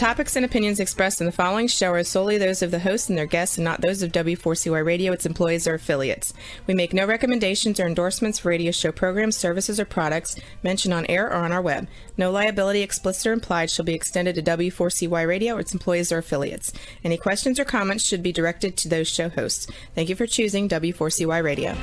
topics and opinions expressed in the following show are solely those of the host and their guests and not those of W4CY Radio, its employees, or affiliates. We make no recommendations or endorsements for radio show programs, services, or products mentioned on air or on our web. No liability, explicit or implied, shall be extended to W4CY Radio or its employees or affiliates. Any questions or comments should be directed to those show hosts. Thank you for choosing W4CY Radio.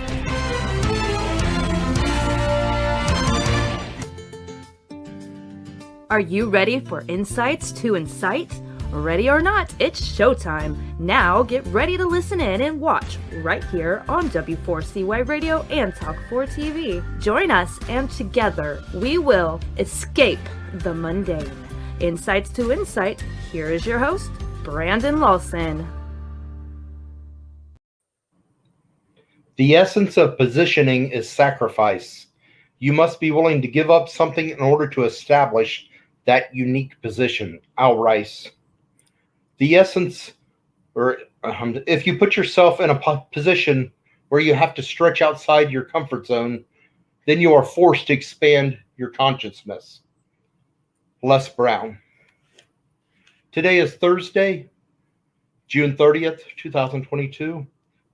Are you ready for Insights to Incite? Ready or not, it's showtime. Now get ready to listen in and watch right here on W4CY Radio and Talk4 TV. Join us and together we will escape the mundane. Insights to Incite, here is your host, Brandon Lawson. The essence of positioning is sacrifice. You must be willing to give up something in order to establish that unique position. Al Rice. The essence, if you put yourself in a position where you have to stretch outside your comfort zone, then you are forced to expand your consciousness. Les Brown. Today is Thursday, June 30th, 2022,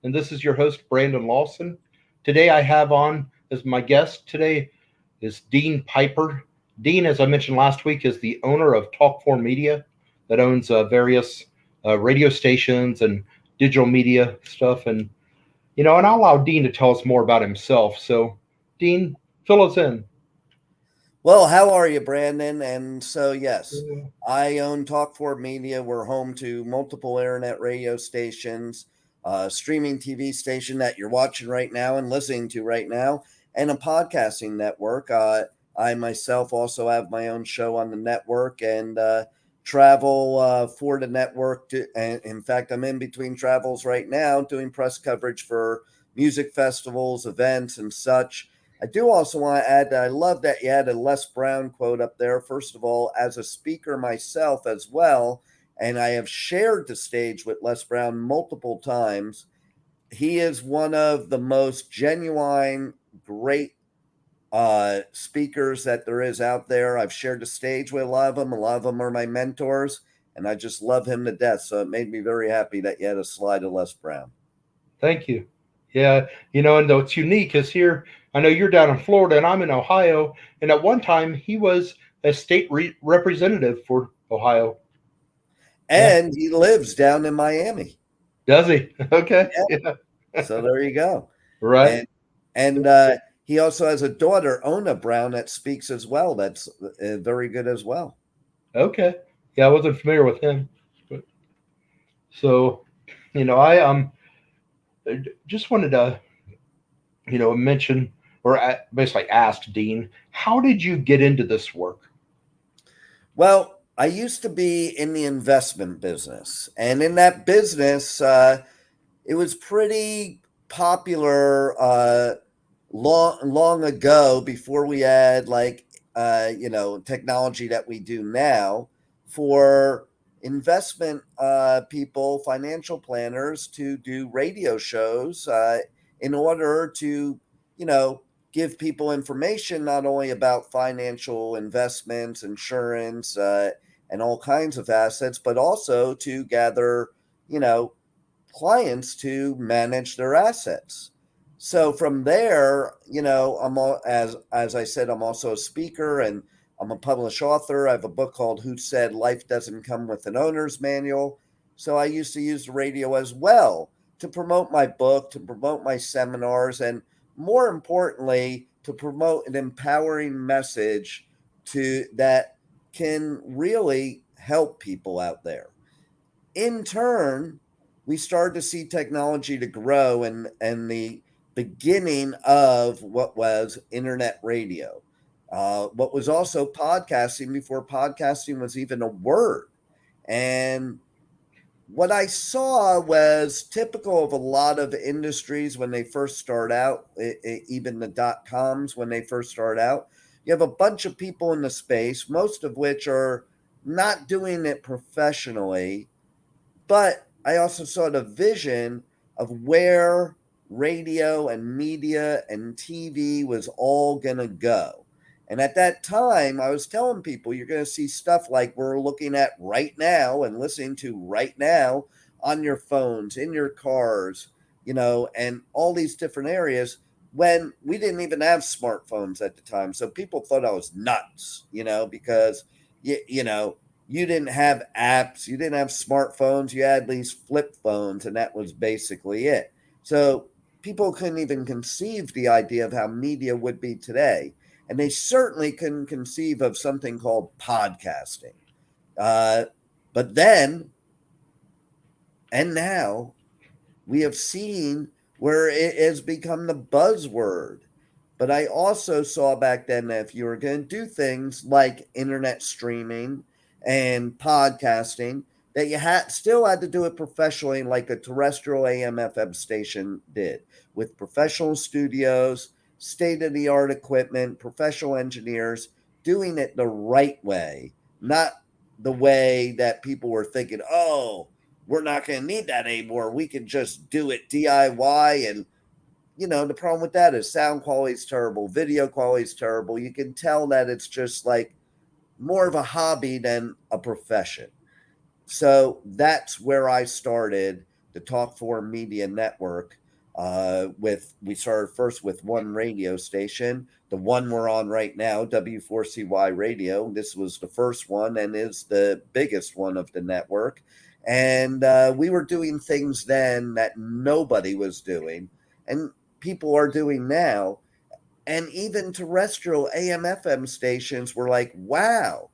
and this is your host, Brandon Lawson. Today I have on as my guest today is Dean Piper. Dean, as I mentioned last week, is the owner of Talk4 Media that owns various radio stations and digital media stuff. And I'll allow Dean to tell us more about himself. So, Dean, fill us in. Well, how are you, Brandon? And so, yes, I own Talk4 Media. We're home to multiple internet radio stations, streaming TV station that you're watching right now and listening to right now, and a podcasting network. I myself also have my own show on the network and travel for the network. And in fact, I'm in between travels right now doing press coverage for music festivals, events, and such. I do also want to add that I love that you had a Les Brown quote up there. First of all, as a speaker myself as well, and I have shared the stage with Les Brown multiple times. He is one of the most genuine, great speakers that there is out there. I've shared the stage with a lot of them. A lot of them are my mentors, and I just love him to death. So it made me very happy that you had a slide of Les Brown. Thank you. Yeah, and what's unique is here, I know you're down in Florida and I'm in Ohio, and at one time he was a state representative for Ohio. And he lives down in Miami. Does he? Okay. Yeah. So there you go. Right. And he also has a daughter, Ona Brown, that speaks as well. That's very good as well. Okay. Yeah, I wasn't familiar with him. So, I just wanted to, mention or basically ask Dean, how did you get into this work? Well, I used to be in the investment business. And in that business, it was pretty popular long ago, before we had technology that we do now, for investment people, financial planners, to do radio shows in order to give people information not only about financial investments, insurance, and all kinds of assets, but also to gather clients to manage their assets. So from there, as I said, I'm also a speaker and I'm a published author. I have a book called Who Said Life Doesn't Come with an Owner's Manual. So I used to use the radio as well to promote my book, to promote my seminars, and more importantly, to promote an empowering message that can really help people out there. In turn, we started to see technology to grow and the beginning of what was internet radio, what was also podcasting before podcasting was even a word. And what I saw was typical of a lot of industries when they first start out, even the .coms when they first start out. You have a bunch of people in the space, most of which are not doing it professionally, but I also saw the vision of where radio and media and TV was all going to go. And at that time, I was telling people you're going to see stuff like we're looking at right now and listening to right now on your phones, in your cars, and all these different areas when we didn't even have smartphones at the time. So people thought I was nuts, because, you didn't have apps, you didn't have smartphones, you had these flip phones, and that was basically it. So people couldn't even conceive the idea of how media would be today. And they certainly couldn't conceive of something called podcasting. But then, and now, we have seen where it has become the buzzword. But I also saw back then that if you were going to do things like internet streaming and podcasting, that you still had to do it professionally, like a terrestrial AM/FM station did, with professional studios, state-of-the-art equipment, professional engineers, doing it the right way, not the way that people were thinking, oh, we're not going to need that anymore. We can just do it DIY. And, the problem with that is sound quality is terrible. Video quality is terrible. You can tell that it's just like more of a hobby than a profession. So that's where I started the Talk 4 Media Network. We started first with one radio station, the one we're on right now, W4CY Radio. This was the first one and is the biggest one of the network. And we were doing things then that nobody was doing, and people are doing now. And even terrestrial AM/FM stations were like, wow,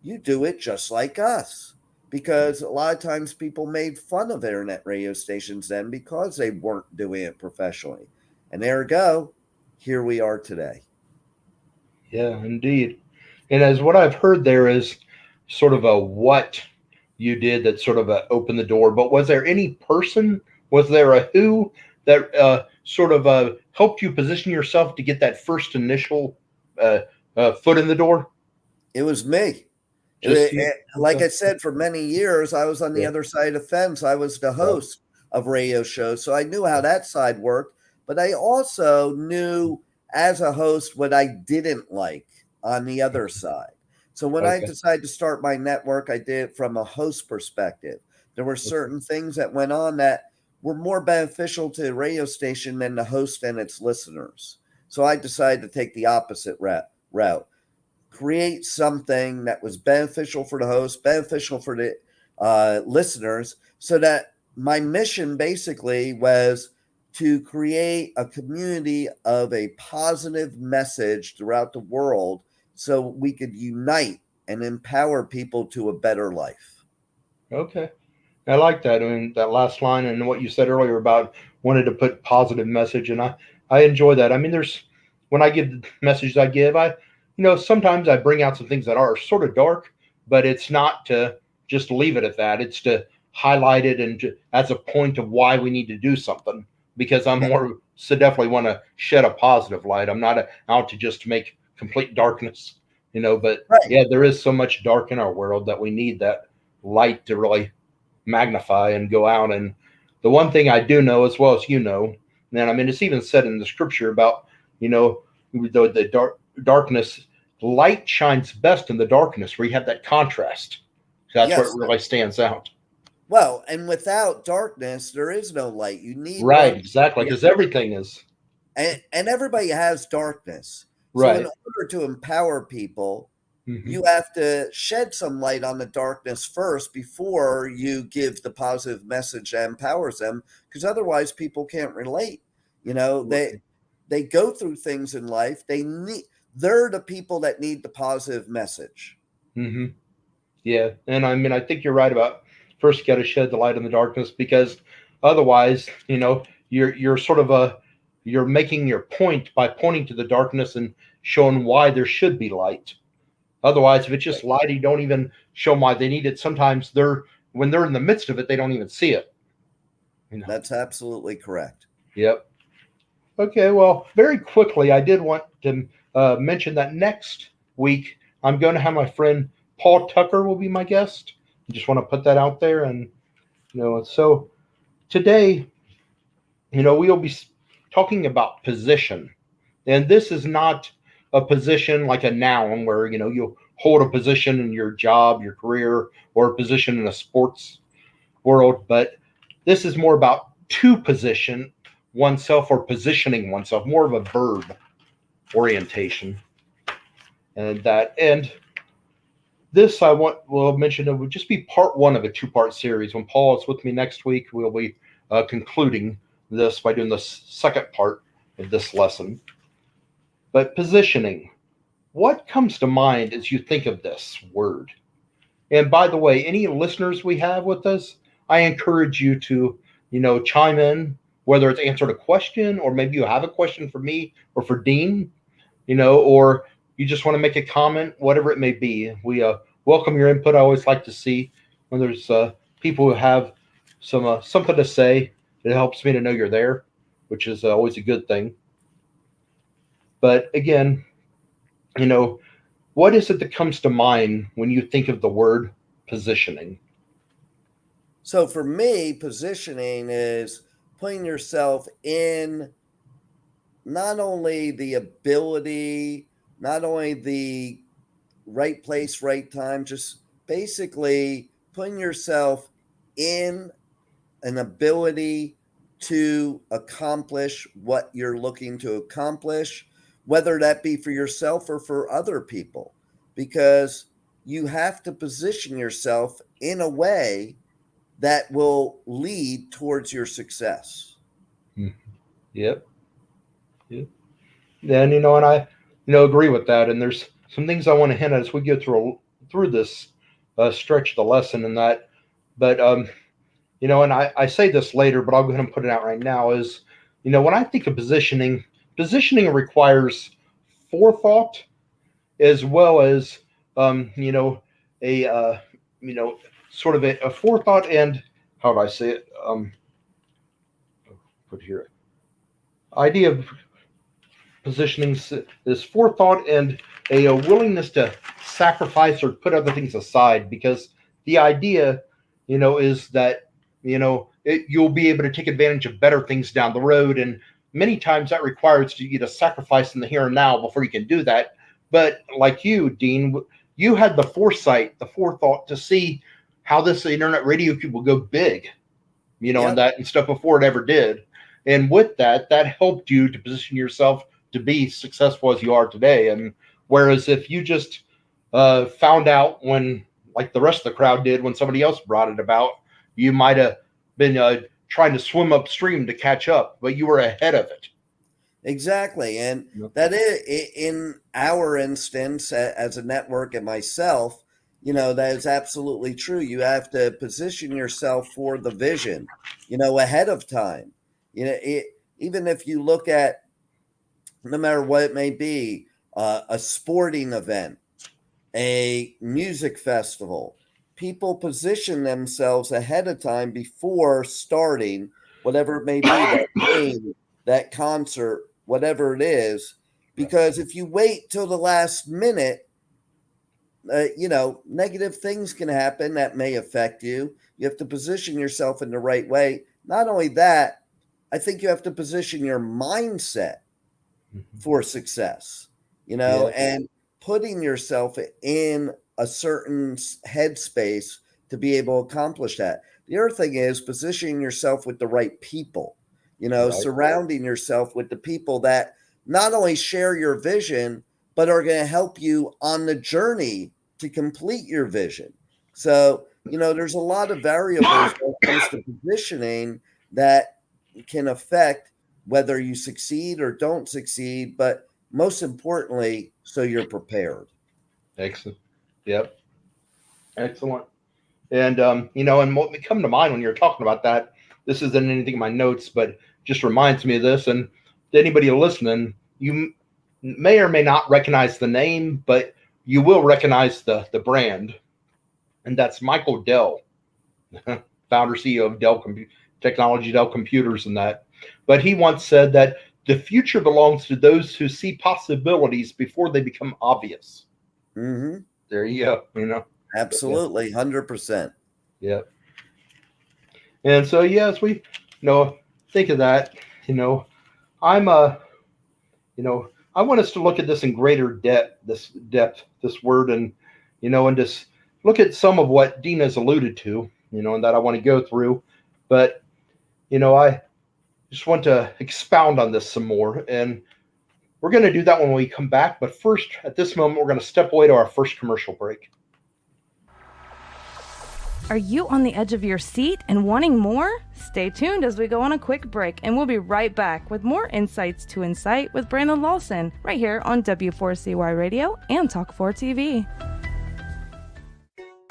you do it just like us. Because a lot of times people made fun of internet radio stations then because they weren't doing it professionally. And there we go. Here we are today. Yeah, indeed. And as what I've heard, there is sort of a what you did that sort of opened the door. But was there any person? Was there a who that sort of helped you position yourself to get that first initial foot in the door? It was me. Like I said, for many years, I was on the other side of the fence. I was the host of radio shows, so I knew how that side worked. But I also knew as a host what I didn't like on the other side. So when I decided to start my network, I did it from a host perspective. There were certain things that went on that were more beneficial to the radio station than the host and its listeners. So I decided to take the opposite route. Create something that was beneficial for the host, beneficial for the listeners, so that my mission basically was to create a community of a positive message throughout the world so we could unite and empower people to a better life. Okay. I like that. I mean, that last line and what you said earlier about wanted to put positive message. And I enjoy that. I mean, when I give the messages I give, sometimes I bring out some things that are sort of dark, but it's not to just leave it at that. It's to highlight it and as a point of why we need to do something, because I'm more so definitely want to shed a positive light. I'm not out to just make complete darkness, but there is so much dark in our world that we need that light to really magnify and go out. And the one thing I do know, as well as and I mean, it's even said in the scripture about, the darkness, light shines best in the darkness where you have that contrast. So that's where it really stands out. Well, and without darkness, there is no light. You need exactly, because everything is. And everybody has darkness. Right. So in order to empower people, you have to shed some light on the darkness first before you give the positive message that empowers them, because otherwise people can't relate. They go through things in life. They're the people that need the positive message. Mm-hmm. Yeah. And I mean, I think you're right about first got to shed the light in the darkness, because otherwise, you're sort of you're making your point by pointing to the darkness and showing why there should be light. Otherwise, if it's just light, you don't even show them why they need it. Sometimes when they're in the midst of it, they don't even see it. That's absolutely correct. Yep. Okay, well, very quickly, I did want to mention that next week, I'm going to have my friend Paul Tucker will be my guest. I just want to put that out there. And, so today, we'll be talking about position. And this is not a position like a noun where, you hold a position in your job, your career, or a position in a sports world. But this is more about to position oneself or positioning oneself, more of a verb orientation. And this will mention it would just be part one of a two-part series. When Paul is with me next week, we'll be concluding this by doing the second part of this lesson. But positioning, what comes to mind as you think of this word? And by the way, any listeners we have with us, I encourage you to, chime in, whether it's answered a question or maybe you have a question for me or for Dean, or you just want to make a comment, whatever it may be. We welcome your input. I always like to see when there's people who have something to say. It helps me to know you're there, which is always a good thing. But again, what is it that comes to mind when you think of the word positioning? So for me, positioning is putting yourself in not only the ability, not only the right place, right time, just basically putting yourself in an ability to accomplish what you're looking to accomplish, whether that be for yourself or for other people, because you have to position yourself in a way that will lead towards your success. Yep. And and I agree with that. And there's some things I want to hint at as we go through this stretch of the lesson and that. But and I say this later, but I'll go ahead and put it out right now. Is when I think of positioning requires forethought as well as a sort of a forethought and how do I say it? Put here. Idea of positioning is forethought and a willingness to sacrifice or put other things aside, because the idea, is that, you'll be able to take advantage of better things down the road. And many times that requires you to sacrifice in the here and now before you can do that. But like you, Dean, you had the foresight, the forethought to see how this internet radio could go big, and that and stuff before it ever did. And with that helped you to position yourself to be successful as you are today. And whereas if you just found out when, like the rest of the crowd did, when somebody else brought it about, you might have been trying to swim upstream to catch up, but you were ahead of it. Exactly. And that is, in our instance, as a network and myself, that is absolutely true. You have to position yourself for the vision, ahead of time. Even if you look at, no matter what it may be, a sporting event, a music festival, people position themselves ahead of time before starting whatever it may be, that game, that concert, whatever it is. Because if you wait till the last minute, negative things can happen that may affect you. You have to position yourself in the right way. Not only that, I think you have to position your mindset for success, and putting yourself in a certain headspace to be able to accomplish that. The other thing is positioning yourself with the right people, surrounding yourself with the people that not only share your vision, but are going to help you on the journey to complete your vision. So, there's a lot of variables when it comes to positioning that can affect whether you succeed or don't succeed, but most importantly, so you're prepared. Excellent. Yep. Excellent. And, and what come to mind when you're talking about that, this isn't anything in my notes, but just reminds me of this. And to anybody listening, you may or may not recognize the name, but you will recognize the brand. And that's Michael Dell, founder, CEO of Dell Technology, Dell Computers and that. But he once said that the future belongs to those who see possibilities before they become obvious. Mm-hmm. There you go. Absolutely, 100%. Yeah. And so, as we, think of that, I'm I want us to look at this in greater depth, this word, and, and just look at some of what Dina's alluded to, and that I want to go through. But, I just want to expound on this some more. And we're going to do that when we come back. But first, at this moment, we're going to step away to our first commercial break. Are you on the edge of your seat and wanting more? Stay tuned as we go on a quick break, and we'll be right back with more Insights to Incite with Brandon Lawson, right here on W4CY Radio and Talk4 TV.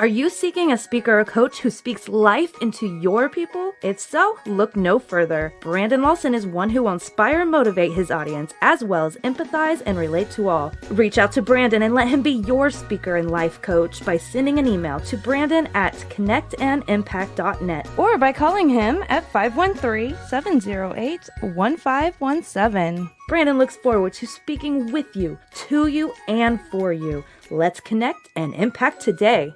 Are you seeking a speaker or coach who speaks life into your people? If so, look no further. Brandon Lawson is one who will inspire and motivate his audience, as well as empathize and relate to all. Reach out to Brandon and let him be your speaker and life coach by sending an email to brandon@connectandimpact.net or by calling him at 513-708-1517. Brandon looks forward to speaking with you, to you, and for you. Let's connect and impact today.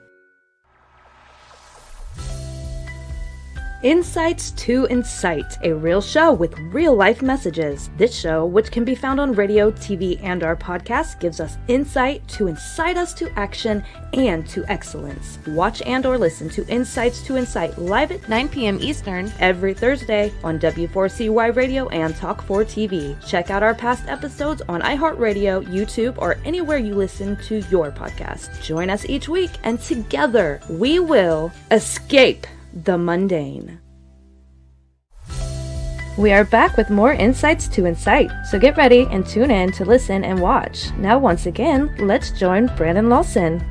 Insights to Incite, a real show with real-life messages. This show, which can be found on radio, TV, and our podcast, gives us insight to incite us to action and to excellence. Watch and or listen to Insights to Incite live at 9 p.m. Eastern every Thursday on W4CY Radio and Talk4 TV. Check out our past episodes on iHeartRadio, YouTube, or anywhere you listen to your podcast. Join us each week, and together we will escape the mundane. We are back with more Insights to Incite, so get ready and tune in to listen and watch. Now, once again, let's join Brandon Lawson.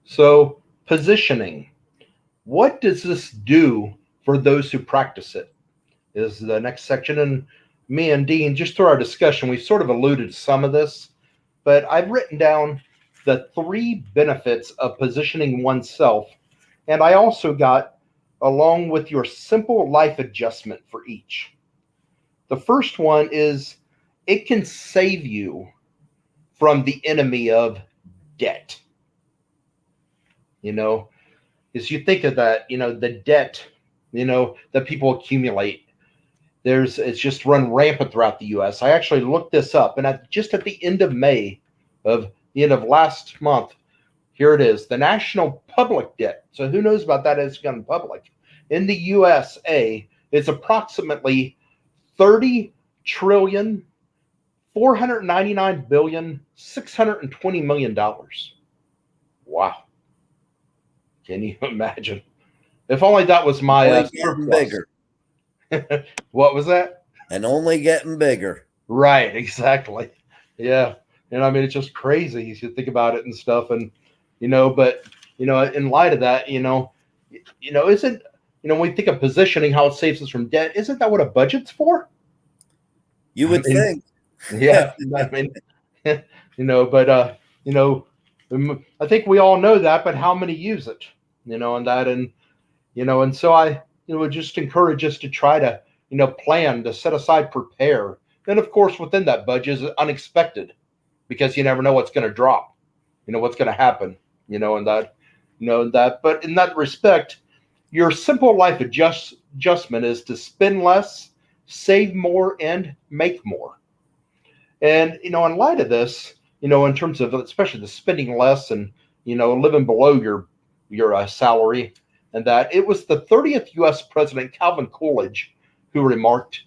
So, positioning. What does this do for those who practice it? Is the next section. And me and Dean, just through our discussion, we've sort of alluded to some of this, but I've written down the 3 benefits of positioning oneself. And I also got, along with your simple life adjustment for each. The first one is it can save you from the enemy of debt. As you think of that, the debt, that people accumulate, it's just run rampant throughout the U.S. I actually looked this up, and just at the end of May, of the end of last month, here it is, the national public debt. So who knows about that as gone public? In the USA, it's approximately $30,499,620,000,000. Wow. Can you imagine? If only that was my getting bigger. What was that? And only getting bigger. Right, exactly. Yeah. And I mean, it's just crazy as you think about it and stuff. And, but, in light of that, isn't, when we think of positioning, how it saves us from debt, isn't that what a budget's for? You would think. Yeah. I mean, but, I think we all know that, but how many use it, and that, and so I, would just encourage us to try to, plan, to set aside, prepare. Then, of course, within that budget is unexpected, because you never know what's going to drop, what's going to happen, and that, but in that respect, your simple life adjustment is to spend less, save more, and make more. And, in light of this, in terms of especially the spending less and, living below your salary, and that, it was the 30th U.S. President Calvin Coolidge who remarked,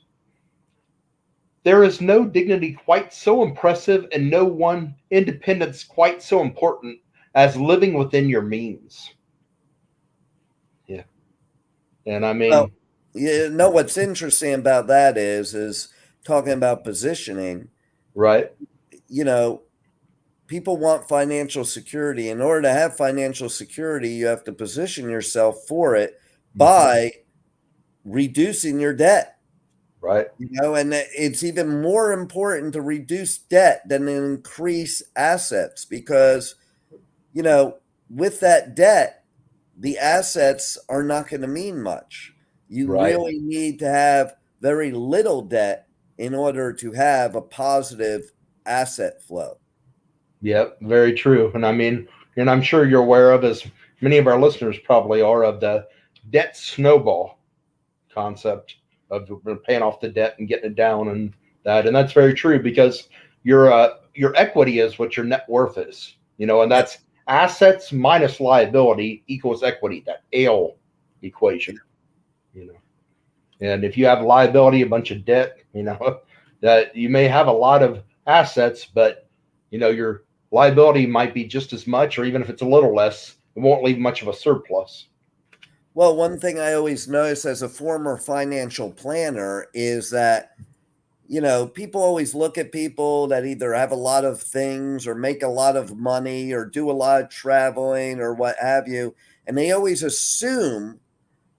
"There is no dignity quite so impressive and no one independence quite so important as living within your means." Yeah. And I mean, well, what's interesting about that is talking about positioning, right? People want financial security. In order to have financial security, you have to position yourself for it by reducing your debt. Right. And it's even more important to reduce debt than to increase assets, because, with that debt, the assets are not going to mean much. You really need to have very little debt in order to have a positive asset flow. Yep, very true. And I mean, and I'm sure you're aware of, as many of our listeners probably are, of the debt snowball concept of paying off the debt and getting it down and that, and that's very true because your equity is what your net worth is, and that's assets minus liability equals equity, that ale equation, you know. And if you have liability, a bunch of debt, that you may have a lot of assets, but your liability might be just as much, or even if it's a little less, it won't leave much of a surplus. Well, one thing I always notice as a former financial planner is that, people always look at people that either have a lot of things or make a lot of money or do a lot of traveling or what have you. And they always assume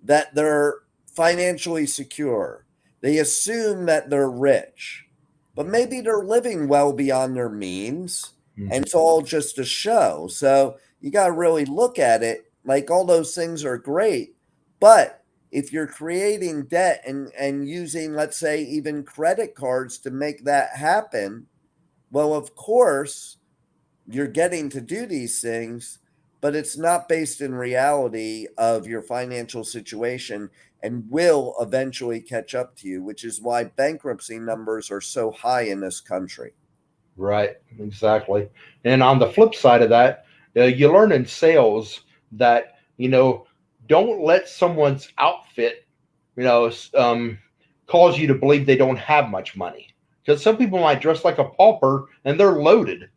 that they're financially secure. They assume that they're rich, but maybe they're living well beyond their means. And it's all just a show. So you got to really look at it like all those things are great. But if you're creating debt and using, let's say, even credit cards to make that happen, well, of course, you're getting to do these things, but it's not based in reality of your financial situation and will eventually catch up to you, which is why bankruptcy numbers are so high in this country. Right, exactly. And on the flip side of that, you learn in sales that, don't let someone's outfit, cause you to believe they don't have much money. Because some people might dress like a pauper and they're loaded.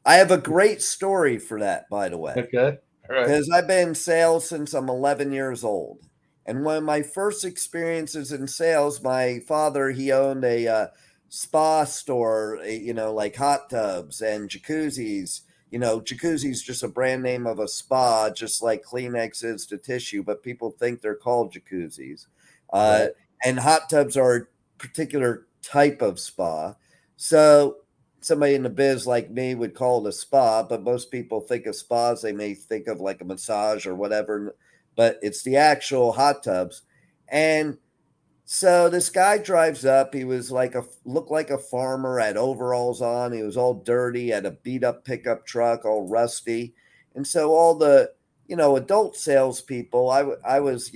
I have a great story for that, by the way. Okay. All right. Because I've been in sales since I'm 11 years old. And one of my first experiences in sales, my father, he owned a spa store, like hot tubs and jacuzzis. Jacuzzi's just a brand name of a spa, just like Kleenex is to tissue, but people think they're called jacuzzis. Right. And hot tubs are a particular type of spa. So somebody in the biz like me would call it a spa, but most people think of spas, they may think of like a massage or whatever, but it's the actual hot tubs. And so this guy drives up. He was looked like a farmer, had overalls on. He was all dirty, had a beat up pickup truck, all rusty. And so all the, adult salespeople, I was,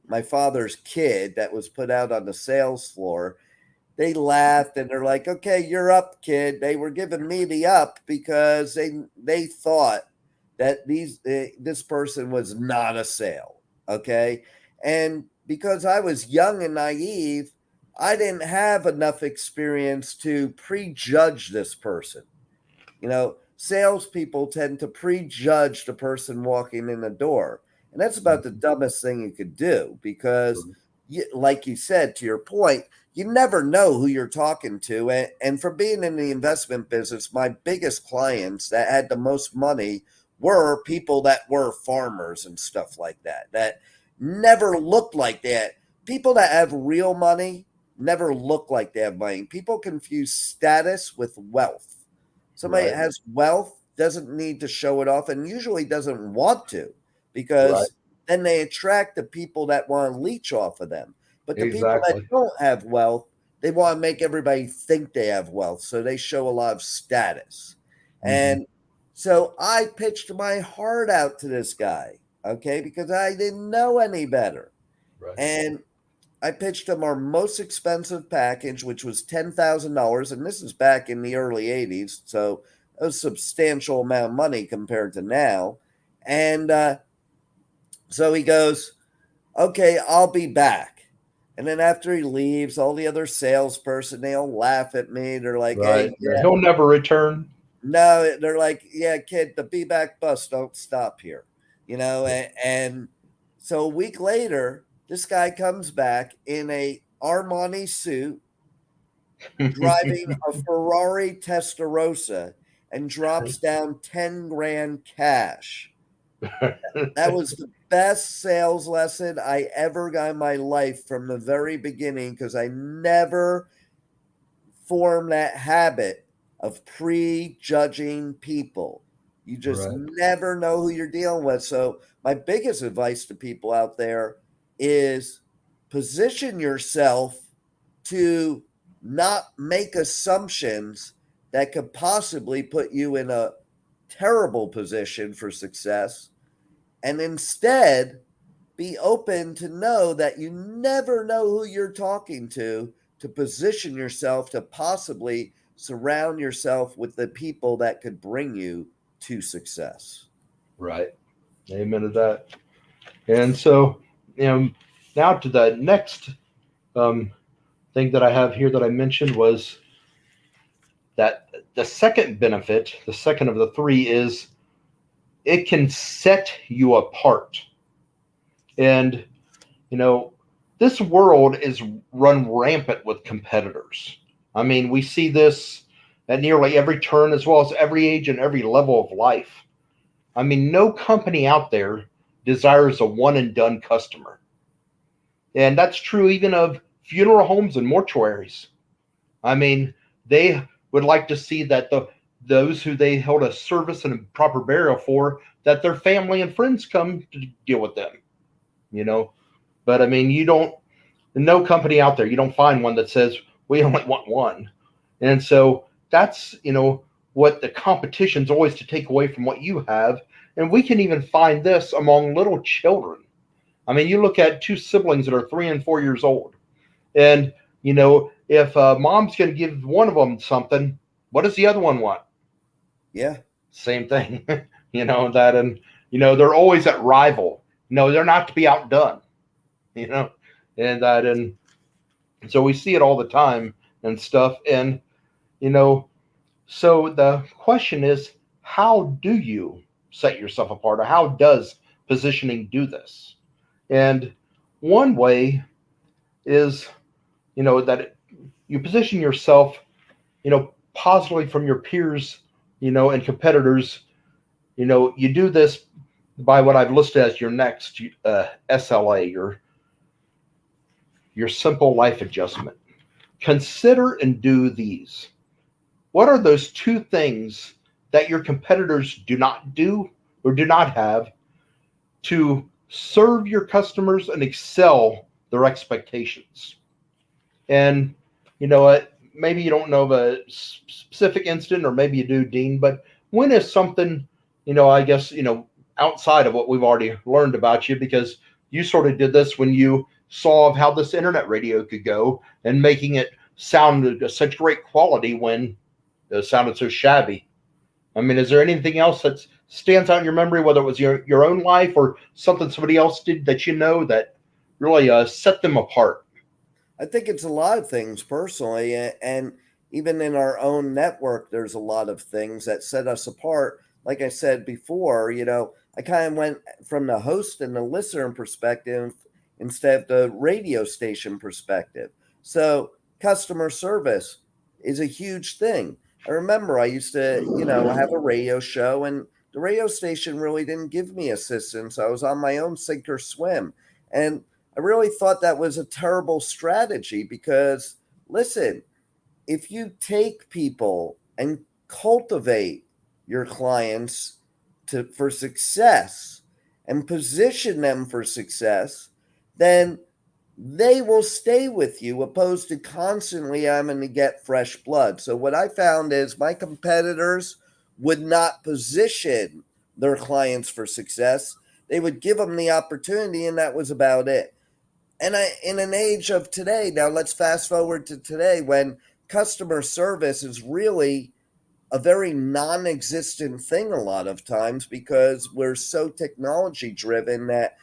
my father's kid that was put out on the sales floor. They laughed and they're like, "Okay, you're up, kid." They were giving me the up because they thought that this person was not a sale. Okay. And because I was young and naive, I didn't have enough experience to prejudge this person. Salespeople tend to prejudge the person walking in the door. And that's about the dumbest thing you could do because, like you said, to your point, you never know who you're talking to. And for being in the investment business, my biggest clients that had the most money were people that were farmers and stuff like that never looked like that. People that have real money never look like they have money. People confuse status with wealth. Somebody that has wealth doesn't need to show it off and usually doesn't want to because then they attract the people that want to leech off of them. But the people that don't have wealth, they want to make everybody think they have wealth. So they show a lot of status. And so I pitched my heart out to this guy. Okay, because I didn't know any better. Right. And I pitched him our most expensive package, which was $10,000. And this is back in the early 80s. So it was a substantial amount of money compared to now. And so he goes, "Okay, I'll be back." And then after he leaves, all the other salesperson, they all laugh at me. They're like, "Hey, he'll never return." No, they're like, "Yeah, kid, the be back bus don't stop here." And so a week later, this guy comes back in a Armani suit, driving a Ferrari Testarossa, and drops down 10 grand cash. That was the best sales lesson I ever got in my life from the very beginning because I never formed that habit of prejudging people. You just never know who you're dealing with. So my biggest advice to people out there is position yourself to not make assumptions that could possibly put you in a terrible position for success, and instead be open to know that you never know who you're talking to to position yourself to possibly surround yourself with the people that could bring you to success. Right. Amen to that. And so, now to the next thing that I have here that I mentioned was that the second benefit, the second of the three, is it can set you apart. And, this world is run rampant with competitors. I mean, we see this at nearly every turn, as well as every age and every level of life. I mean, no company out there desires a one and done customer. And that's true even of funeral homes and mortuaries. I mean, they would like to see that those who they held a service and a proper burial for, that their family and friends come to deal with them, But I mean, no company out there, you don't find one that says, we only want one. And so that's, what the competition's always to take away from what you have. And we can even find this among little children. I mean, you look at two siblings that are 3 and 4 years old. And, if mom's going to give one of them something, what does the other one want? Yeah. Same thing, that, and, they're always at rival. No, they're not to be outdone, and that, and so we see it all the time and stuff. And, so the question is, how do you set yourself apart, or how does positioning do this? And one way is, that you position yourself, positively from your peers, and competitors. You do this by what I've listed as your next SLA, your simple life adjustment. Consider and do these. What are those two things that your competitors do not do or do not have to serve your customers and excel their expectations? And maybe you don't know of a specific incident, or maybe you do, Dean, but when is something, I guess, outside of what we've already learned about you, because you sort of did this when you saw how this internet radio could go and making it sound such great quality when it sounded so shabby. I mean, is there anything else that stands out in your memory, whether it was your own life or something somebody else did that that really set them apart? I think it's a lot of things personally, and even in our own network, there's a lot of things that set us apart. Like I said before, I kind of went from the host and the listener perspective instead of the radio station perspective. So customer service is a huge thing. I remember I used to, have a radio show, and the radio station really didn't give me assistance. I was on my own sink or swim. And I really thought that was a terrible strategy because, listen, if you take people and cultivate your clients for success and position them for success, then they will stay with you, opposed to constantly having to get fresh blood. So what I found is my competitors would not position their clients for success. They would give them the opportunity, and that was about it. And in an age of today, now let's fast forward to today, when customer service is really a very non-existent thing a lot of times, because we're so technology driven that,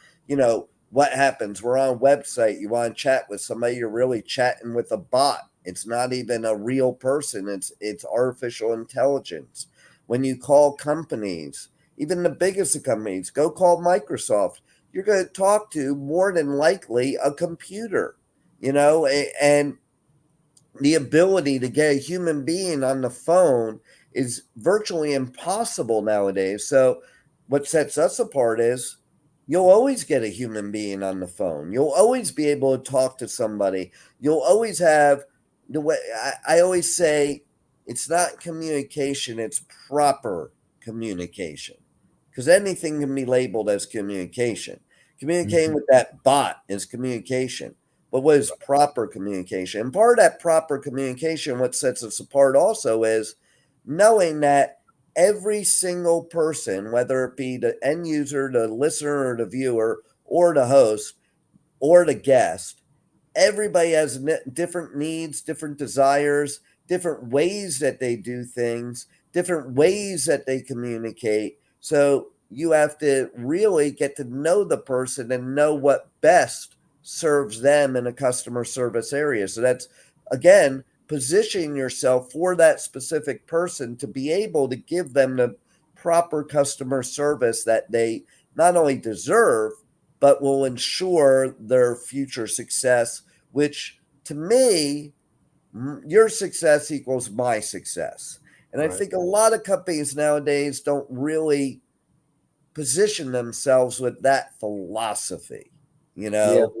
what happens? We're on a website. You want to chat with somebody, you're really chatting with a bot. It's not even a real person. It's artificial intelligence. When you call companies, even the biggest of companies, go call Microsoft, you're going to talk to more than likely a computer, and the ability to get a human being on the phone is virtually impossible nowadays. So what sets us apart is you'll always get a human being on the phone. You'll always be able to talk to somebody. You'll always have the way I always say, it's not communication, it's proper communication. Because anything can be labeled as communication. Communicating with that bot is communication. But what is proper communication? And part of that proper communication, what sets us apart also, is knowing that every single person, whether it be the end user, the listener, or the viewer, or the host, or the guest, everybody has different needs, different desires, different ways that they do things, different ways that they communicate. So you have to really get to know the person and know what best serves them in a customer service area. So that's, again, positioning yourself for that specific person to be able to give them the proper customer service that they not only deserve, but will ensure their future success, which to me, your success equals my success. And I think a lot of companies nowadays don't really position themselves with that philosophy, you know,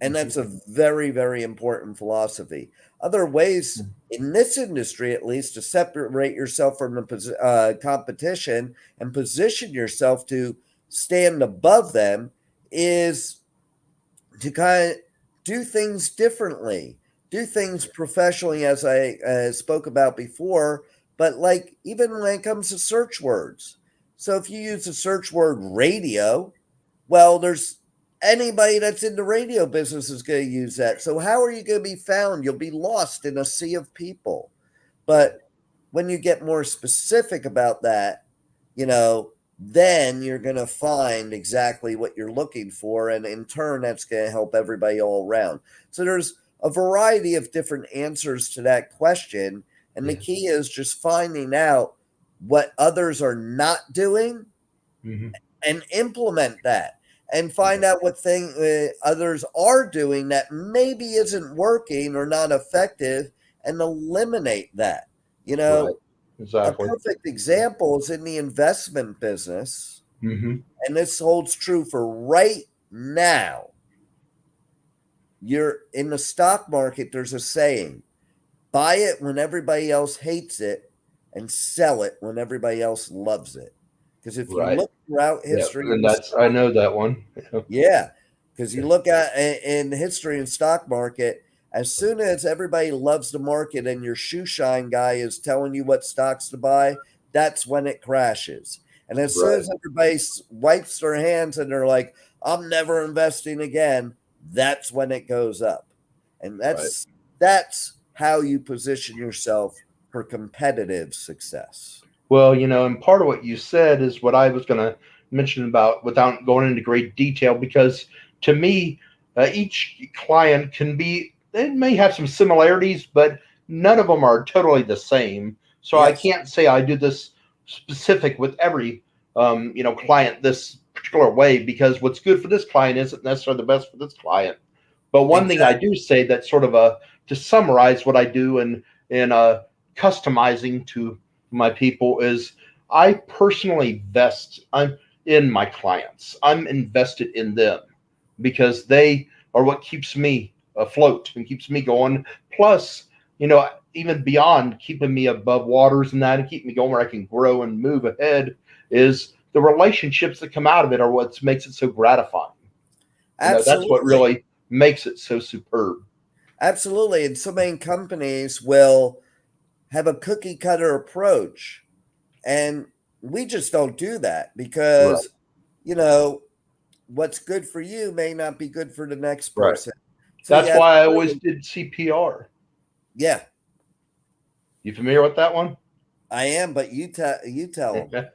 and that's a very, very important philosophy. Other ways in this industry, at least, to separate yourself from the competition and position yourself to stand above them is to kind of do things differently, do things professionally, as I spoke about before, but like even when it comes to search words. So if you use the search word radio, well, there's anybody that's in the radio business is going to use that. So how are you going to be found? You'll be lost in a sea of people. But when you get more specific about that, you know, then you're going to find exactly what you're looking for. And in turn, that's going to help everybody all around. So there's a variety of different answers to that question. And the key is just finding out what others are not doing and implement that, and find out what thing others are doing that maybe isn't working or not effective, and eliminate that. You know, Exactly. a perfect example is in the investment business, and this holds true for right now. You're in the stock market, there's a saying: buy it when everybody else hates it and sell it when everybody else loves it. Because if you look throughout history, and I know that one. Because you look at in history and stock market, as soon as everybody loves the market and your shoe shine guy is telling you what stocks to buy, that's when it crashes. And as soon as everybody wipes their hands and they're like, I'm never investing again, that's when it goes up. And that's how you position yourself for competitive success. Well, you know, and part of what you said is what I was going to mention about without going into great detail, because to me, each client they may have some similarities, but none of them are totally the same. So I can't say I do this specific with every, client this particular way, because what's good for this client isn't necessarily the best for this client. But one thing I do say that's sort of to summarize what I do in customizing to my people is I personally I'm in my clients. I'm invested in them because they are what keeps me afloat and keeps me going. Plus, even beyond keeping me above waters and that and keep me going where I can grow and move ahead is the relationships that come out of it are what makes it so gratifying. That's what really makes it so superb. Absolutely. And so many companies will have a cookie cutter approach. And we just don't do that because, what's good for you may not be good for the next person. So that's why I always did CPR. Yeah. You familiar with that one? I am, but you tell them.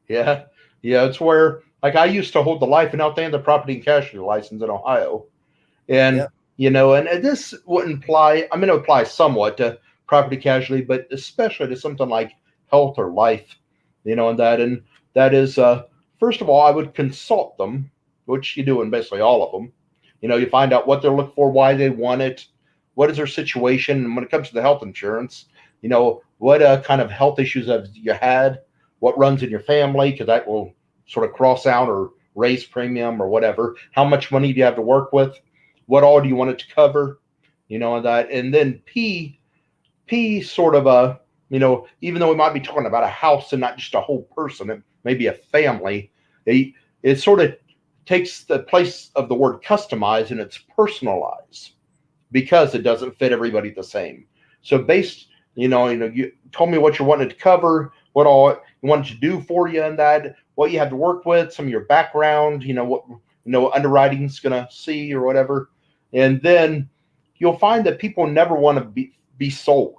Yeah. It's where, like, I used to hold the life and health and the property and casualty license in Ohio. And, and this wouldn't apply. I mean, it applies somewhat to property casualty, but especially to something like health or life, and that is, first of all, I would consult them, which you do in basically all of them. You find out what they're looking for, why they want it, what is their situation. And when it comes to the health insurance, what kind of health issues have you had, what runs in your family, because that will sort of cross out or raise premium or whatever. How much money do you have to work with? What all do you want it to cover? And then P sort of even though we might be talking about a house and not just a whole person, it may be a family, it sort of takes the place of the word customize and it's personalized because it doesn't fit everybody the same. So you told me what you're wanting to cover, what all you wanted to do for you and that, what you have to work with, some of your background, what underwriting's going to see or whatever. And then you'll find that people never want to be sold.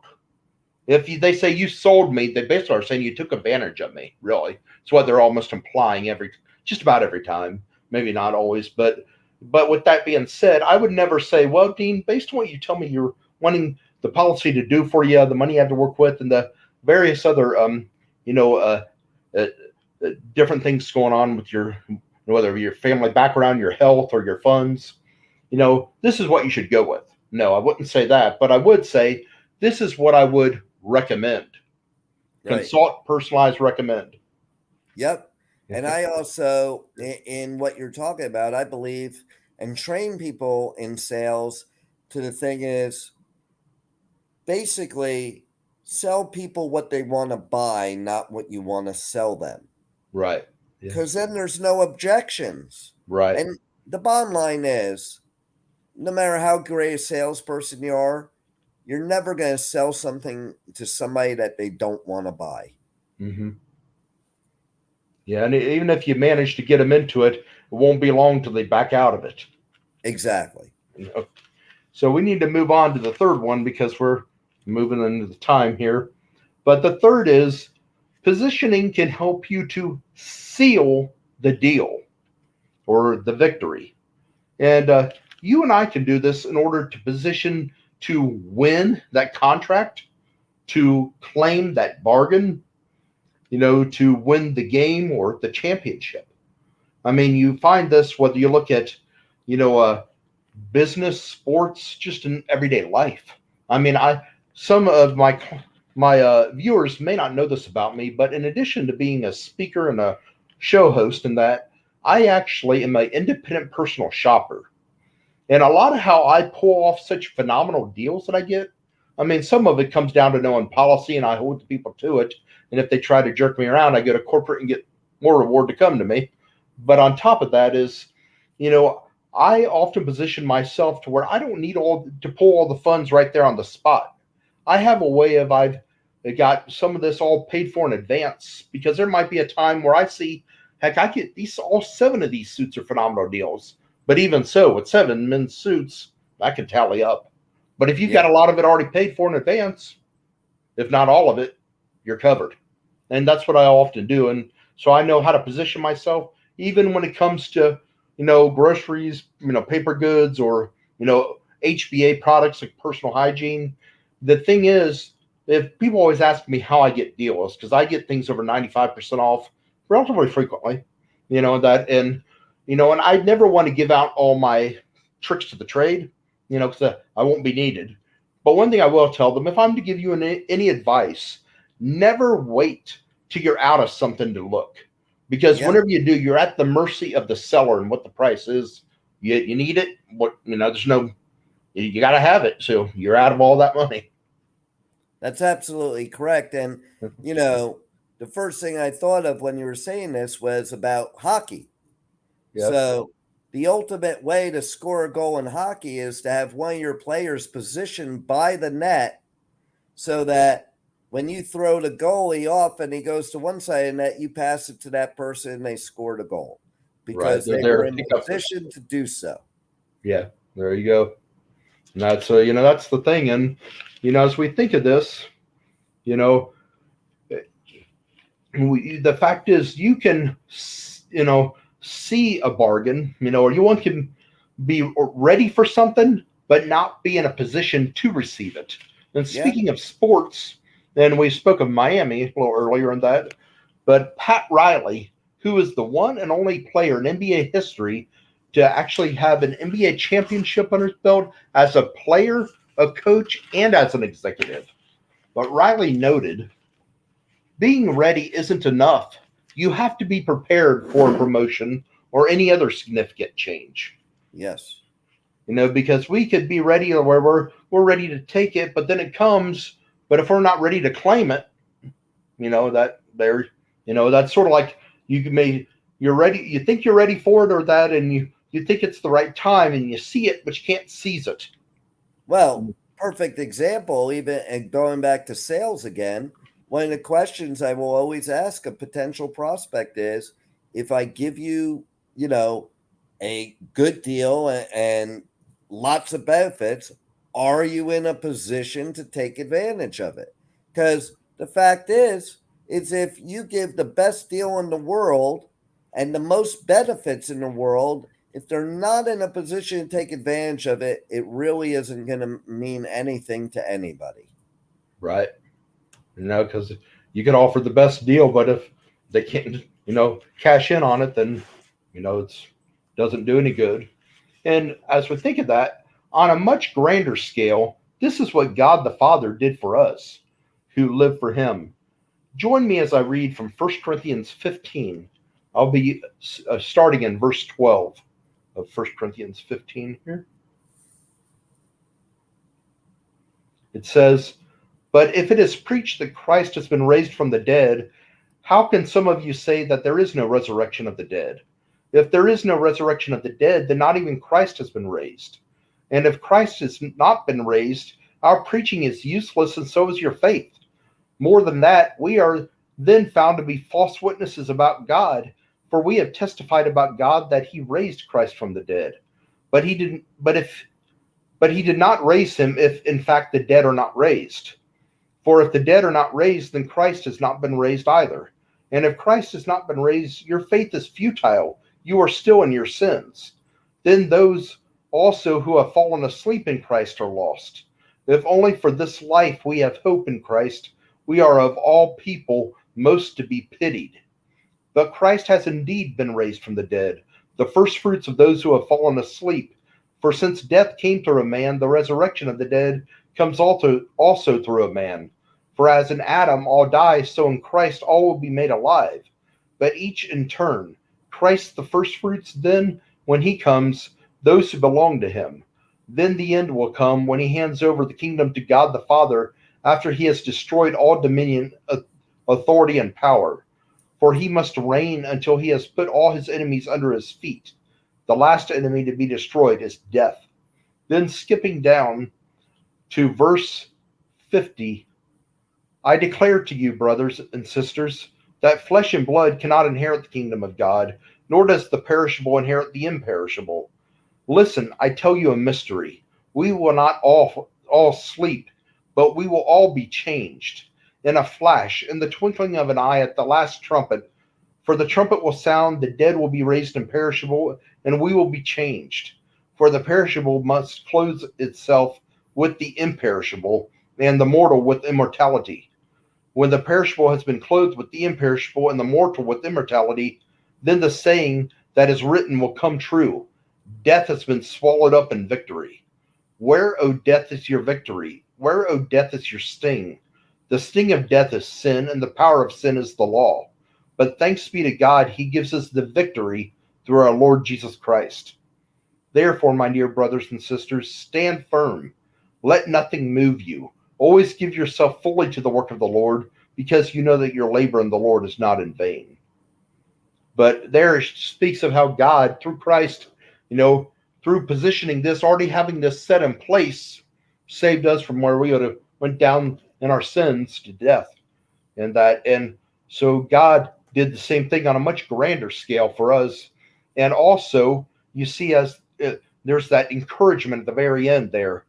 If they say you sold me, they basically are saying you took advantage of me. Really, it's what they're almost implying just about every time. Maybe not always, but with that being said, I would never say, well, Dean, based on what you tell me, you're wanting the policy to do for you, the money you have to work with, and the various other different things going on with whether your family background, your health, or your funds. This is what you should go with. No, I wouldn't say that, but I would say this is what I would recommend. Right. Consult, personalize, recommend. Yep. And I also, in what you're talking about, I believe and train people in sales to the thing is basically sell people what they want to buy, not what you want to sell them. Right. Because then there's no objections. Right. And the bottom line is, no matter how great a salesperson you are, you're never going to sell something to somebody that they don't want to buy. Mm-hmm. Yeah, and even if you manage to get them into it, it won't be long till they back out of it. Exactly. So we need to move on to the third one because we're moving into the time here. But the third is positioning can help you to seal the deal or the victory. And you and I can do this in order to position to win that contract, to claim that bargain, to win the game or the championship. I mean, you find this whether you look at, business, sports, just in everyday life. I mean, some of my viewers may not know this about me, but in addition to being a speaker and a show host and that, I actually am an independent personal shopper. And a lot of how I pull off such phenomenal deals that I get, I mean, some of it comes down to knowing policy and I hold the people to it. And if they try to jerk me around, I go to corporate and get more reward to come to me. But on top of that is, I often position myself to where I don't need to pull all the funds right there on the spot. I have a way of I've got some of this all paid for in advance because there might be a time where I see, heck, I get all 7 of these suits are phenomenal deals. But even so, with 7 men's suits, that can tally up. But if you've got a lot of it already paid for in advance, if not all of it, you're covered. And that's what I often do. And so I know how to position myself, even when it comes to, groceries, paper goods or, HBA products like personal hygiene. The thing is, if people always ask me how I get deals, because I get things over 95% off relatively frequently, and I never want to give out all my tricks to the trade, because I won't be needed. But one thing I will tell them, if I'm to give you any advice, never wait till you're out of something to look. Because whenever you do, you're at the mercy of the seller and what the price is. You need it. You got to have it. So you're out of all that money. That's absolutely correct. And, the first thing I thought of when you were saying this was about hockey. Yep. So the ultimate way to score a goal in hockey is to have one of your players positioned by the net so that when you throw the goalie off and he goes to one side of the net, you pass it to that person and they scored a goal because they were in position to do so. Yeah, there you go. And that's that's the thing. And as we think of this, the fact is you can see a bargain, or one can be ready for something but not be in a position to receive it. And speaking of sports, and we spoke of Miami a little earlier in that, but Pat Riley, who is the one and only player in NBA history to actually have an NBA championship under his belt as a player, a coach, and as an executive. But Riley noted, being ready isn't enough. You have to be prepared for a promotion or any other significant change. Yes. Because we could be ready where we're ready to take it, but then it comes. But if we're not ready to claim it, that's sort of like you're ready. You think you're ready for it or that, and you think it's the right time, and you see it, but you can't seize it. Well, perfect example. Even and going back to sales again, one of the questions I will always ask a potential prospect is, if I give you, a good deal and lots of benefits, are you in a position to take advantage of it? Because the fact is if you give the best deal in the world and the most benefits in the world, if they're not in a position to take advantage of it, it really isn't going to mean anything to anybody. Right. Because you can offer the best deal, but if they can't, cash in on it, then, it doesn't do any good. And as we think of that, on a much grander scale, this is what God the Father did for us who live for him. Join me as I read from 1 Corinthians 15. I'll be starting in verse 12 of 1 Corinthians 15 here. It says, "But if it is preached that Christ has been raised from the dead, how can some of you say that there is no resurrection of the dead? If there is no resurrection of the dead, then not even Christ has been raised. And if Christ has not been raised, our preaching is useless, and so is your faith. More than that, we are then found to be false witnesses about God, for we have testified about God that he raised Christ from the dead. But he did not raise him if in fact the dead are not raised. For if the dead are not raised, then Christ has not been raised either. And if Christ has not been raised, your faith is futile. You are still in your sins. Then those also who have fallen asleep in Christ are lost. If only for this life we have hope in Christ, we are of all people most to be pitied. But Christ has indeed been raised from the dead, the first fruits of those who have fallen asleep. For since death came through a man, the resurrection of the dead comes also through a man. For as in Adam all die, so in Christ all will be made alive, but each in turn. Christ the first fruits, then, when he comes, those who belong to him. Then the end will come when he hands over the kingdom to God the Father, after he has destroyed all dominion, authority, and power. For he must reign until he has put all his enemies under his feet. The last enemy to be destroyed is death." Then skipping down to verse 50, "I declare to you, brothers and sisters, that flesh and blood cannot inherit the kingdom of God, nor does the perishable inherit the imperishable. Listen, I tell you a mystery. We will not all sleep, but we will all be changed. In a flash, in the twinkling of an eye, at the last trumpet. For the trumpet will sound, the dead will be raised imperishable, and we will be changed. For the perishable must clothe itself with the imperishable, and the mortal with immortality. When the perishable has been clothed with the imperishable, and the mortal with immortality, then the saying that is written will come true. Death has been swallowed up in victory. Where, O death, is your victory? Where, O death, is your sting? The sting of death is sin, and the power of sin is the law. But thanks be to God, he gives us the victory through our Lord Jesus Christ. Therefore, my dear brothers and sisters, stand firm. Let nothing move you. Always give yourself fully to the work of the Lord, because you know that your labor in the Lord is not in vain." But there it speaks of how God, through Christ, through positioning this, already having this set in place, saved us from where we would have went down in our sins to death. And so God did the same thing on a much grander scale for us. And also, you see, there's that encouragement at the very end there,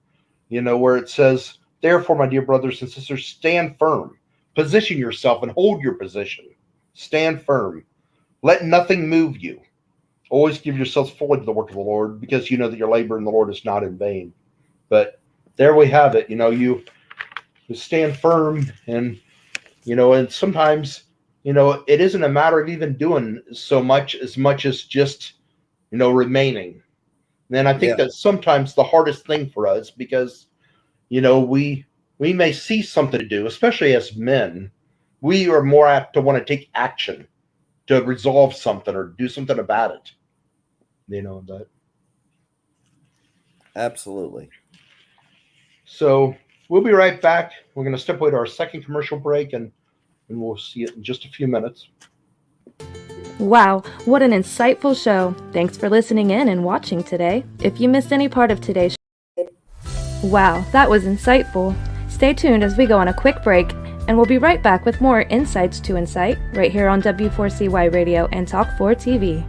where it says, "Therefore, my dear brothers and sisters, stand firm. Position yourself and hold your position. Stand firm. Let nothing move you. Always give yourselves fully to the work of the Lord, because you know that your labor in the Lord is not in vain." But there we have it. You stand firm, and and sometimes it isn't a matter of even doing so much as just remaining. And I think that's sometimes the hardest thing for us, because we may see something to do, especially as men. We are more apt to want to take action to resolve something or do something about it. That. Absolutely. So we'll be right back. We're going to step away to our second commercial break, and we'll see it in just a few minutes. Wow, what an insightful show. Thanks for listening in and watching today. If you missed any part of today's show, wow, that was insightful. Stay tuned as we go on a quick break, and we'll be right back with more Insights to Incite right here on W4CY Radio and Talk 4 TV.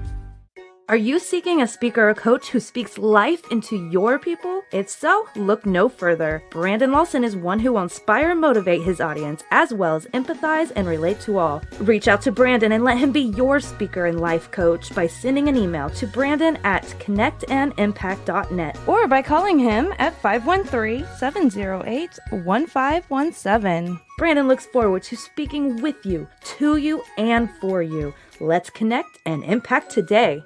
Are you seeking a speaker or coach who speaks life into your people? If so, look no further. Brandon Lawson is one who will inspire and motivate his audience, as well as empathize and relate to all. Reach out to Brandon and let him be your speaker and life coach by sending an email to brandon@connectandimpact.net or by calling him at 513-708-1517. Brandon looks forward to speaking with you, to you, and for you. Let's connect and impact today.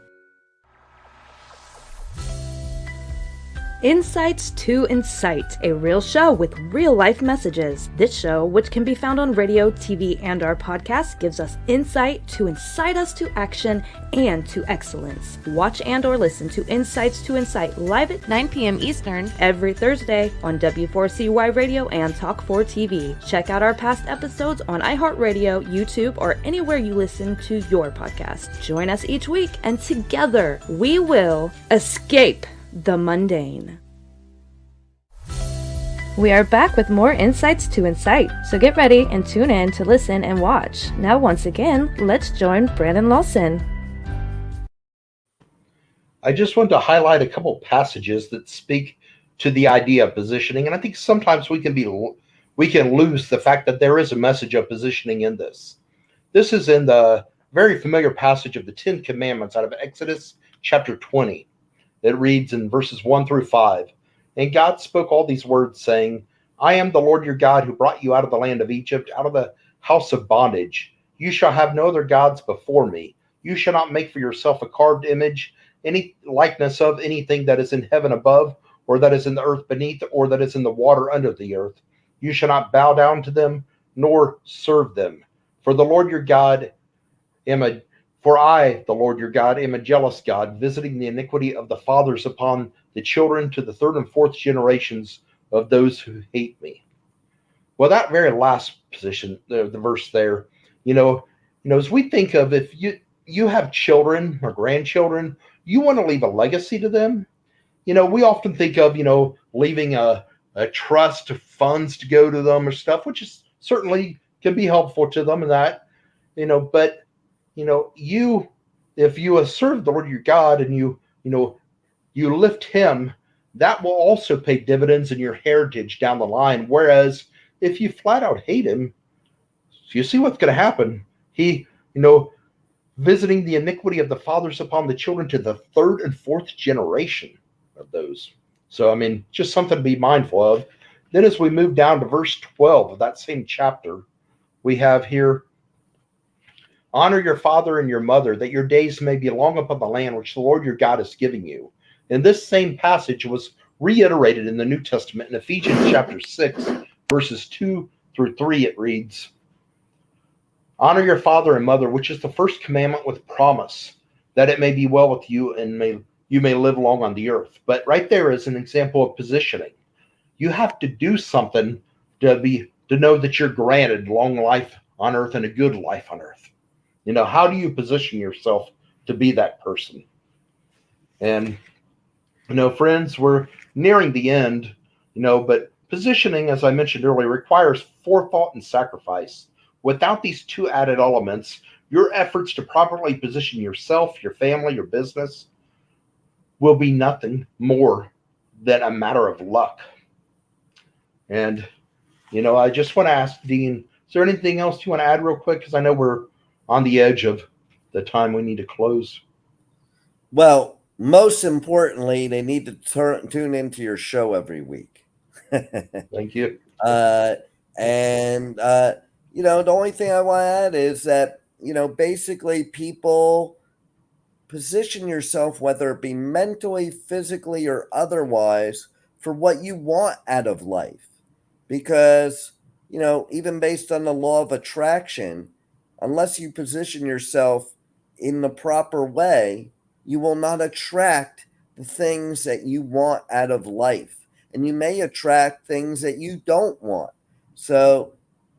Insights to Incite, a real show with real-life messages. This show, which can be found on radio, TV, and our podcast, gives us insight to incite us to action and to excellence. Watch and or listen to Insights to Incite live at 9 p.m. Eastern every Thursday on W4CY Radio and Talk4 TV. Check out our past episodes on iHeartRadio, YouTube, or anywhere you listen to your podcast. Join us each week, and together we will escape the mundane. We are back with more Insights to Incite, so get ready and tune in to listen and watch. Now once again, let's join Brandon Lawson. I just want to highlight a couple passages that speak to the idea of positioning, and I think sometimes we can lose the fact that there is a message of positioning in this. This is in the very familiar passage of the Ten Commandments out of Exodus chapter 20. It reads in verses 1 through 5, "And God spoke all these words, saying, I am the Lord your God who brought you out of the land of Egypt, out of the house of bondage. You shall have no other gods before me. You shall not make for yourself a carved image, any likeness of anything that is in heaven above, or that is in the earth beneath, or that is in the water under the earth. You shall not bow down to them, nor serve them. For the Lord your God For I, the Lord your God, am a jealous God, visiting the iniquity of the fathers upon the children to the third and fourth generations of those who hate me." Well, that very last position, the verse there, as we think of, if you have children or grandchildren, you want to leave a legacy to them. We often think of, leaving a trust of funds to go to them or stuff, which is certainly can be helpful to them and that, but if you serve the Lord your God and you lift him, that will also pay dividends in your heritage down the line. Whereas if you flat out hate him, you see what's going to happen. He, visiting the iniquity of the fathers upon the children to the third and fourth generation of those. So, just something to be mindful of. Then as we move down to verse 12 of that same chapter, we have here, "Honor your father and your mother, that your days may be long upon the land which the Lord your God is giving you." And this same passage was reiterated in the New Testament in Ephesians chapter 6, verses 2 through 3. It reads, "Honor your father and mother, which is the first commandment with promise, that it may be well with you and you may live long on the earth." But right there is an example of positioning. You have to do something to know that you're granted long life on earth and a good life on earth. How do you position yourself to be that person? And, friends, we're nearing the end, but positioning, as I mentioned earlier, requires forethought and sacrifice. Without these two added elements, your efforts to properly position yourself, your family, your business will be nothing more than a matter of luck. And, I just want to ask Dean, is there anything else you want to add real quick? Because I know we're on the edge of the time we need to close. Well, most importantly, they need to tune into your show every week. Thank you. The only thing I want to add is that, basically people position yourself, whether it be mentally, physically, or otherwise, for what you want out of life. Because, even based on the law of attraction, unless you position yourself in the proper way, you will not attract the things that you want out of life. And you may attract things that you don't want. So,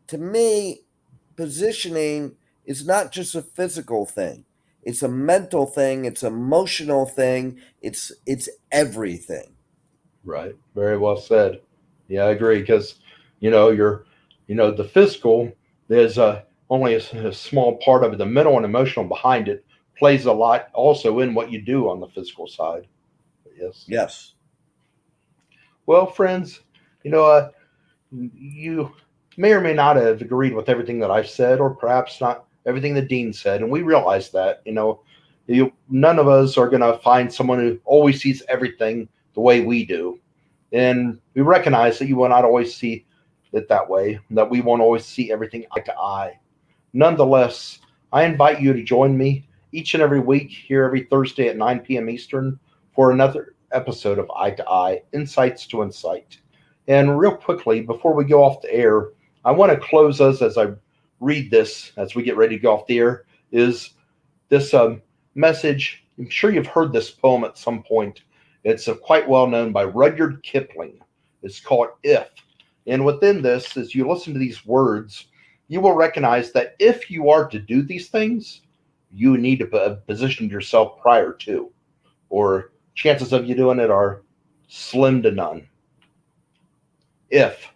to me, positioning is not just a physical thing. It's a mental thing. It's an emotional thing. It's everything. Right. Very well said. Yeah, I agree. Because, the physical, there's only a small part of it, the mental and emotional behind it, plays a lot also in what you do on the physical side. Yes. Yes. Well, friends, you may or may not have agreed with everything that I've said, or perhaps not everything that Dean said, and we realize that. None of us are going to find someone who always sees everything the way we do, and we recognize that you will not always see it that way, that we won't always see everything eye to eye. Nonetheless, I invite you to join me each and every week here every Thursday at 9 p.m. Eastern for another episode of Eye to Eye, Insights to Incite. And real quickly, before we go off the air, I want to close us as I read this, as we get ready to go off the air, is this message. I'm sure you've heard this poem at some point. It's quite well known by Rudyard Kipling. It's called If. And within this, as you listen to these words, you will recognize that if you are to do these things, you need to position yourself prior to, or chances of you doing it are slim to none. If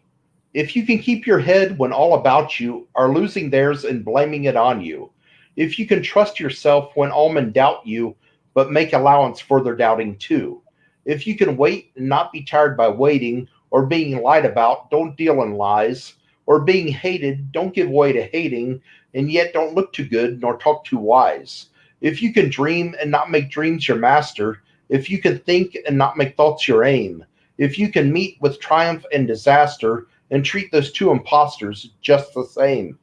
you can keep your head when all about you are losing theirs and blaming it on you, if you can trust yourself when all men doubt you, but make allowance for their doubting too, if you can wait and not be tired by waiting, or being lied about, don't deal in lies, or being hated, don't give way to hating, and yet don't look too good nor talk too wise. If you can dream and not make dreams your master, if you can think and not make thoughts your aim, if you can meet with triumph and disaster and treat those two impostors just the same,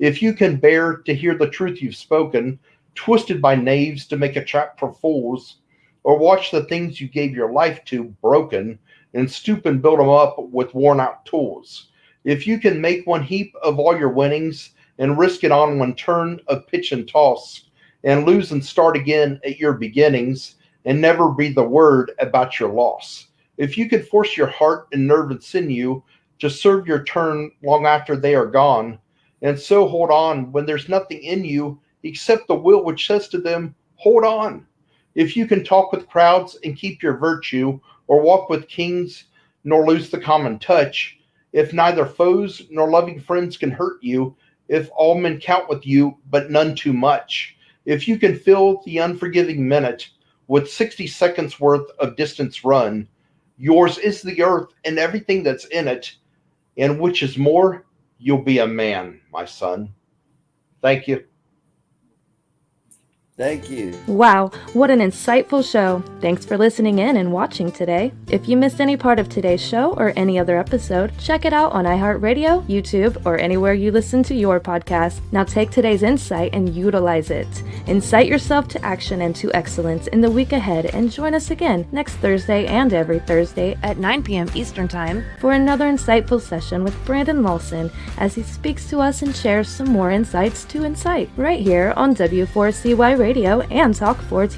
if you can bear to hear the truth you've spoken, twisted by knaves to make a trap for fools, or watch the things you gave your life to broken and stoop and build them up with worn out tools, if you can make one heap of all your winnings and risk it on one turn of pitch and toss, and lose and start again at your beginnings and never breathe a word about your loss, if you can force your heart and nerve and sinew to serve your turn long after they are gone, and so hold on when there's nothing in you except the will which says to them, hold on. If you can talk with crowds and keep your virtue, or walk with kings nor lose the common touch, if neither foes nor loving friends can hurt you, if all men count with you but none too much, if you can fill the unforgiving minute with 60 seconds worth of distance run, yours is the earth and everything that's in it, and which is more, you'll be a man, my son. Thank you. Thank you. Wow, what an insightful show. Thanks for listening in and watching today. If you missed any part of today's show or any other episode, check it out on iHeartRadio, YouTube, or anywhere you listen to your podcast. Now take today's insight and utilize it. Incite yourself to action and to excellence in the week ahead, and join us again next Thursday and every Thursday at 9 p.m. Eastern Time for another insightful session with Brandon Lawson as he speaks to us and shares some more insights to incite right here on W4CY Radio and Talk 4 TV.